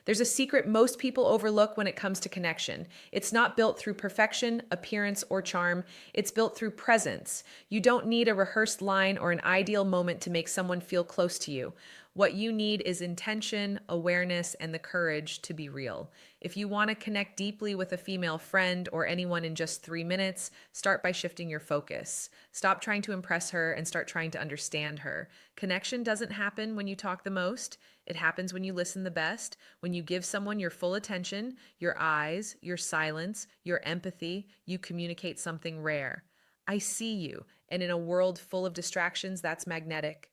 There's a secret most people overlook when it comes to connection. It's not built through perfection, appearance, or charm. It's built through presence. You don't need a rehearsed line or an ideal moment to make someone feel close to you. What you need is intention, awareness, and the courage to be real. If you want to connect deeply with a female friend or anyone in just 3 minutes, start by shifting your focus. Stop trying to impress her and start trying to understand her. Connection doesn't happen when you talk the most. It happens when you listen the best, when you give someone your full attention, your eyes, your silence, your empathy, you communicate something rare. I see you, and in a world full of distractions, that's magnetic.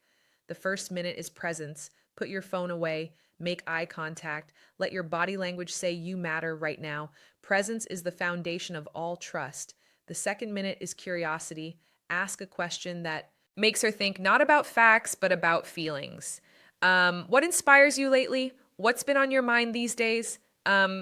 The first minute is presence. Put your phone away, make eye contact, let your body language say you matter right now. Presence is the foundation of all trust. The second minute is curiosity. Ask a question that makes her think not about facts, but about feelings. What inspires you lately? What's been on your mind these days?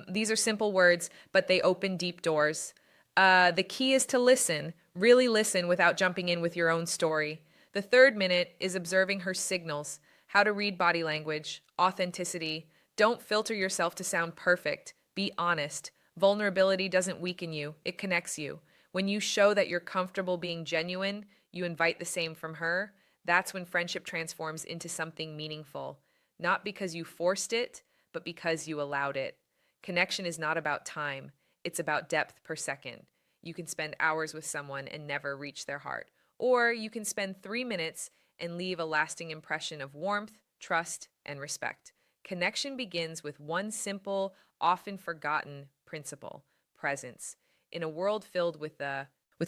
These are simple words, but they open deep doors. The key is to listen, really listen without jumping in with your own story. The third minute is observing her signals, how to read body language, authenticity. Don't filter yourself to sound perfect. Be honest. Vulnerability doesn't weaken you, it connects you. When you show that you're comfortable being genuine, you invite the same from her. That's when friendship transforms into something meaningful. Not because you forced it, but because you allowed it. Connection is not about time, it's about depth per second. You can spend hours with someone and never reach their heart. Or you can spend 3 minutes and leave a lasting impression of warmth, trust, and respect. Connection begins with one simple, often forgotten principle: presence. In a world filled with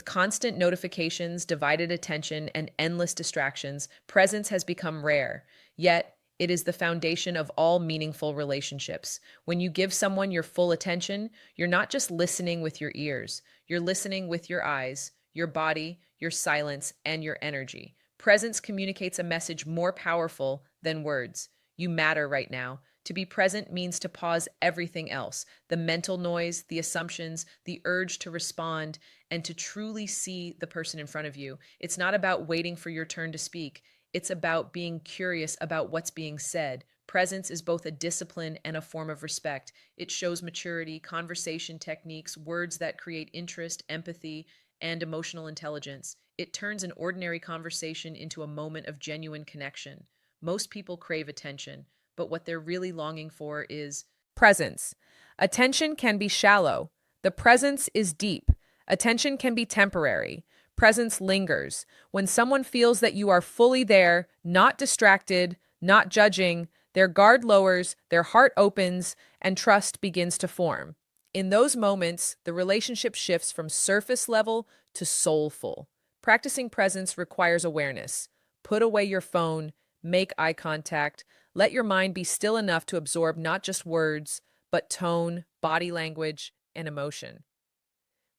constant notifications, divided attention, and endless distractions, presence has become rare. Yet, it is the foundation of all meaningful relationships. When you give someone your full attention, you're not just listening with your ears, you're listening with your eyes, your body, your silence, and your energy. Presence communicates a message more powerful than words. You matter right now. To be present means to pause everything else: the mental noise, the assumptions, the urge to respond, and to truly see the person in front of you. It's not about waiting for your turn to speak, it's about being curious about what's being said. Presence is both a discipline and a form of respect. It shows maturity, conversation techniques, words that create interest, empathy, and emotional intelligence. It turns an ordinary conversation into a moment of genuine connection. Most people crave attention, but what they're really longing for is presence. Attention can be shallow. The presence is deep. Attention can be temporary. Presence lingers. When someone feels that you are fully there, not distracted, not judging, their guard lowers, their heart opens, and trust begins to form. In those moments, the relationship shifts from surface level to soulful. Practicing presence requires awareness. Put away your phone, make eye contact, let your mind be still enough to absorb not just words, but tone, body language, and emotion.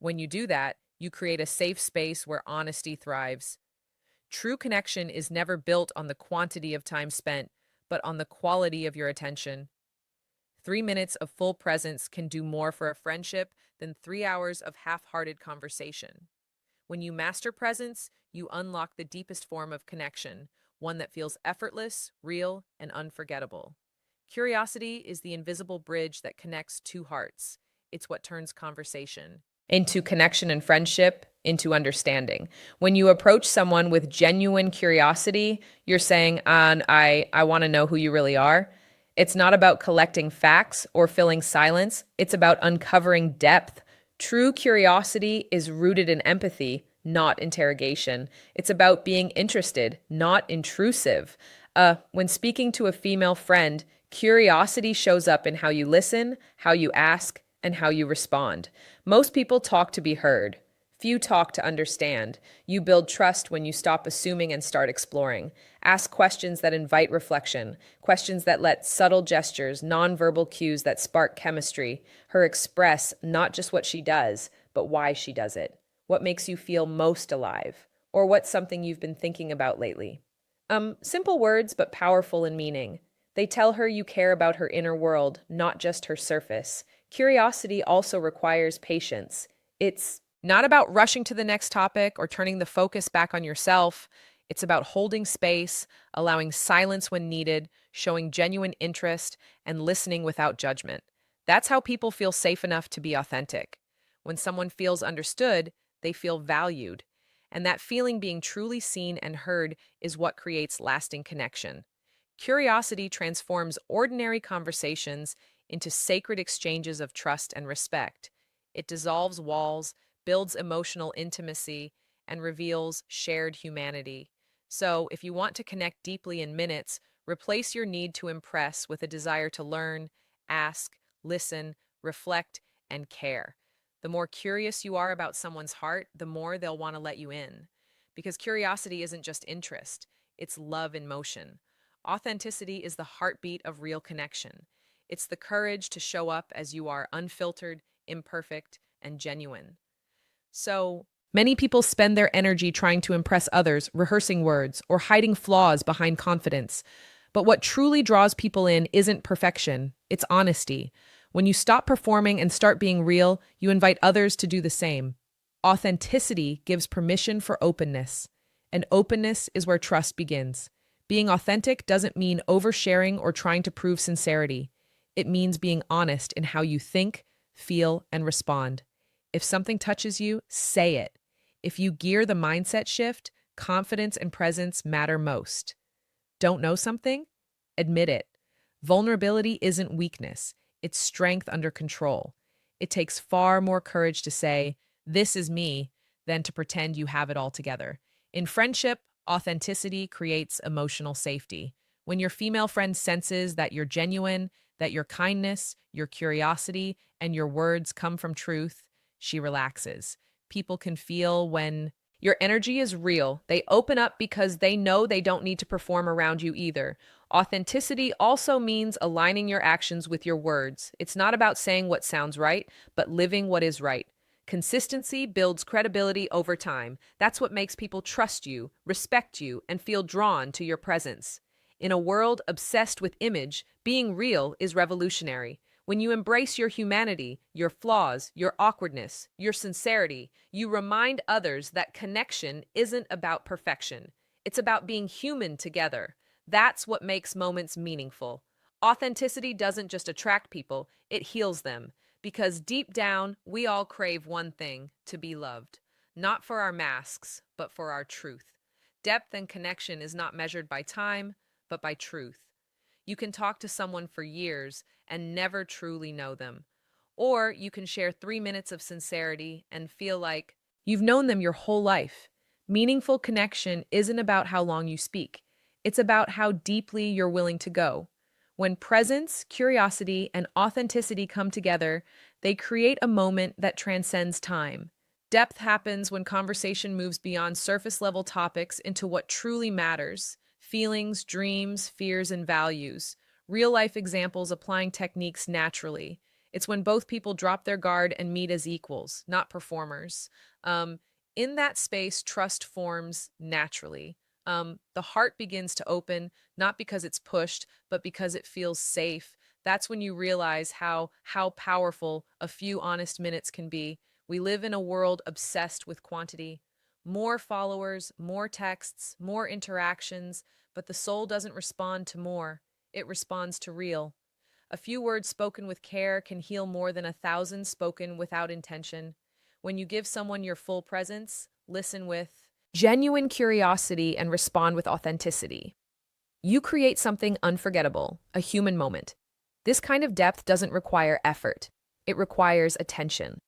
When you do that, you create a safe space where honesty thrives. True connection is never built on the quantity of time spent, but on the quality of your attention. 3 minutes of full presence can do more for a friendship than 3 hours of half hearted conversation. When you master presence, you unlock the deepest form of connection, one that feels effortless, real, and unforgettable. Curiosity is the invisible bridge that connects two hearts. It's what turns conversation into connection and friendship, into understanding. When you approach someone with genuine curiosity, you're saying, I want to know who you really are. It's not about collecting facts or filling silence, it's about uncovering depth. True curiosity is rooted in empathy, not interrogation. It's about being interested, not intrusive. When speaking to a female friend, curiosity shows up in how you listen, how you ask, and how you respond. Most people talk to be heard. Few talk to understand. You build trust when you stop assuming and start exploring. Ask questions that invite reflection, questions that let subtle gestures, nonverbal cues that spark chemistry, her express not just what she does, but why she does it. What makes you feel most alive? Or what's something you've been thinking about lately? Simple words, but powerful in meaning. They tell her you care about her inner world, not just her surface. Curiosity also requires patience. It's not about rushing to the next topic or turning the focus back on yourself. It's about holding space, allowing silence when needed, showing genuine interest, and listening without judgment. That's how people feel safe enough to be authentic. When someone feels understood, they feel valued. And that feeling being truly seen and heard is what creates lasting connection. Curiosity transforms ordinary conversations into sacred exchanges of trust and respect. It dissolves walls, builds emotional intimacy, and reveals shared humanity. So, if you want to connect deeply in minutes, replace your need to impress with a desire to learn, ask, listen, reflect, and care. The more curious you are about someone's heart, the more they'll want to let you in. Because curiosity isn't just interest, it's love in motion. Authenticity is the heartbeat of real connection. It's the courage to show up as you are, unfiltered, imperfect, and genuine. So, many people spend their energy trying to impress others, rehearsing words, or hiding flaws behind confidence. But what truly draws people in isn't perfection, it's honesty. When you stop performing and start being real, you invite others to do the same. Authenticity gives permission for openness, and openness is where trust begins. Being authentic doesn't mean oversharing or trying to prove sincerity. It means being honest in how you think, feel, and respond. If something touches you, say it. If you gear the mindset shift, confidence and presence matter most. Don't know something? Admit it. Vulnerability isn't weakness, it's strength under control. It takes far more courage to say, "This is me," than to pretend you have it all together. In friendship, authenticity creates emotional safety. When your female friend senses that you're genuine, that your kindness, your curiosity, and your words come from truth, she relaxes. People can feel when your energy is real. They open up because they know they don't need to perform around you either. Authenticity also means aligning your actions with your words. It's not about saying what sounds right, but living what is right. Consistency builds credibility over time. That's what makes people trust you, respect you, and feel drawn to your presence. In a world obsessed with image, being real is revolutionary. When you embrace your humanity, your flaws, your awkwardness, your sincerity, you remind others that connection isn't about perfection. It's about being human together. That's what makes moments meaningful. Authenticity doesn't just attract people, it heals them. Because deep down, we all crave one thing: to be loved. Not for our masks, but for our truth. Depth and connection is not measured by time, but by truth. You can talk to someone for years and never truly know them. Or you can share 3 minutes of sincerity and feel like you've known them your whole life. Meaningful connection isn't about how long you speak, it's about how deeply you're willing to go. When presence, curiosity, and authenticity come together, they create a moment that transcends time. Depth happens when conversation moves beyond surface level topics into what truly matters: feelings, dreams, fears, and values. Real life examples applying techniques naturally. It's when both people drop their guard and meet as equals, not performers. Um, in that space, trust forms naturally. The heart begins to open, not because it's pushed, but because it feels safe. That's when you realize how powerful a few honest minutes can be. We live in a world obsessed with quantity. More followers, more texts, more interactions, but the soul doesn't respond to more. It responds to real. A few words spoken with care can heal more than 1,000 spoken without intention. When you give someone your full presence, listen with genuine curiosity and respond with authenticity. You create something unforgettable, a human moment. This kind of depth doesn't require effort. It requires attention.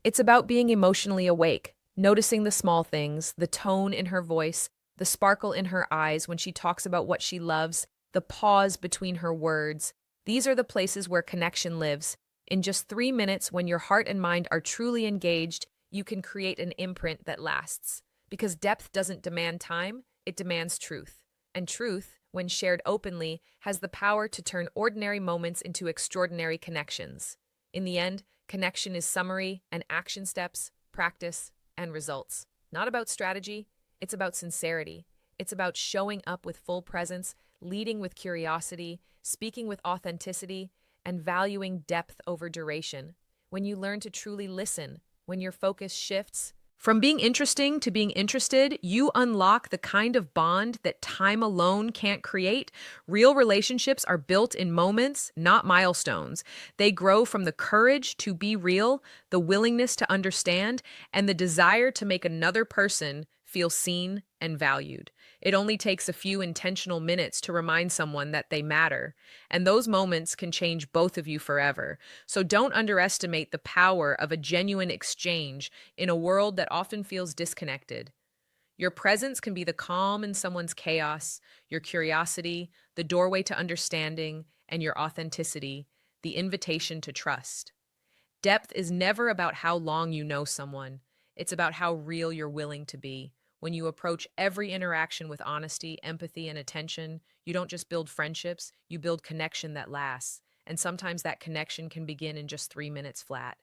It's about being emotionally awake, noticing the small things, the tone in her voice, the sparkle in her eyes when she talks about what she loves, the pause between her words. These are the places where connection lives. In just 3 minutes, when your heart and mind are truly engaged, you can create an imprint that lasts. Because depth doesn't demand time, it demands truth. And truth, when shared openly, has the power to turn ordinary moments into extraordinary connections. In the end, connection is summary and action steps, practice, and results. Not about strategy, it's about sincerity. It's about showing up with full presence, leading with curiosity, speaking with authenticity, and valuing depth over duration. When you learn to truly listen, when your focus shifts From being interesting to being interested, you unlock the kind of bond that time alone can't create. Real relationships are built in moments, not milestones. They grow from the courage to be real, the willingness to understand, and the desire to make another person feel seen and valued. It only takes a few intentional minutes to remind someone that they matter, and those moments can change both of you forever. So don't underestimate the power of a genuine exchange in a world that often feels disconnected. Your presence can be the calm in someone's chaos, your curiosity, the doorway to understanding, and your authenticity, the invitation to trust. Depth is never about how long you know someone, it's about how real you're willing to be. When you approach every interaction with honesty, empathy, and attention, you don't just build friendships, you build connection that lasts. And sometimes that connection can begin in just 3 minutes flat.